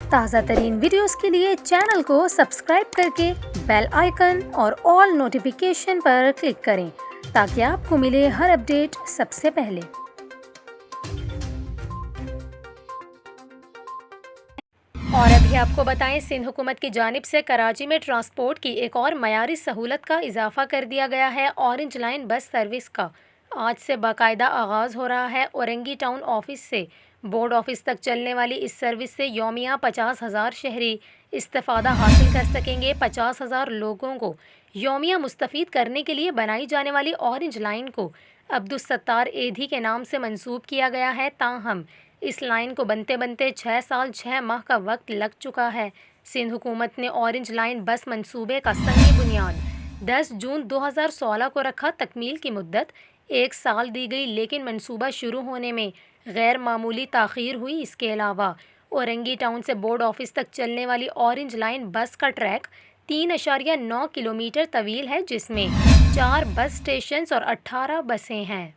ताज़ा तरीन वीडियोस के लिए चैनल को सब्सक्राइब करके बेल आइकन और ऑल नोटिफिकेशन पर क्लिक करें ताकि आपको मिले हर अपडेट सबसे पहले। और अभी आपको बताएं, सिंध हुकूमत की जानिब से कराची में ट्रांसपोर्ट की एक और मयारी सहूलत का इजाफा कर दिया गया है। ऑरेंज लाइन बस सर्विस का आज से बाकायदा आगाज़ हो रहा है। औरंगी टाउन ऑफिस से बोर्ड ऑफिस तक चलने वाली इस सर्विस से यौमिया 50,000 शहरी इस्तेफ़ादा हासिल कर सकेंगे। 50,000 लोगों को यौमिया मुस्तफ़ीद करने के लिए बनाई जाने वाली ऑरेंज लाइन को अब्दुलसत्तार एधी के नाम से मंसूब किया गया है। ताहम इस लाइन को बनते बनते 6 साल 6 माह का वक्त लग चुका है। सिंध हुकूमत ने ऑरेंज लाइन बस मंसूबे का संगी बुनियाद 10 जून 2016 को रखा। तकमील की मुद्दत 1 साल दी गई, लेकिन मंसूबा शुरू होने में गैर मामूली ताख़ीर हुई। इसके अलावा औरंगी टाउन से बोर्ड ऑफिस तक चलने वाली ऑरेंज लाइन बस का ट्रैक 3.9 किलोमीटर तवील है, जिसमें 4 बस स्टेशन और 18 बसें हैं।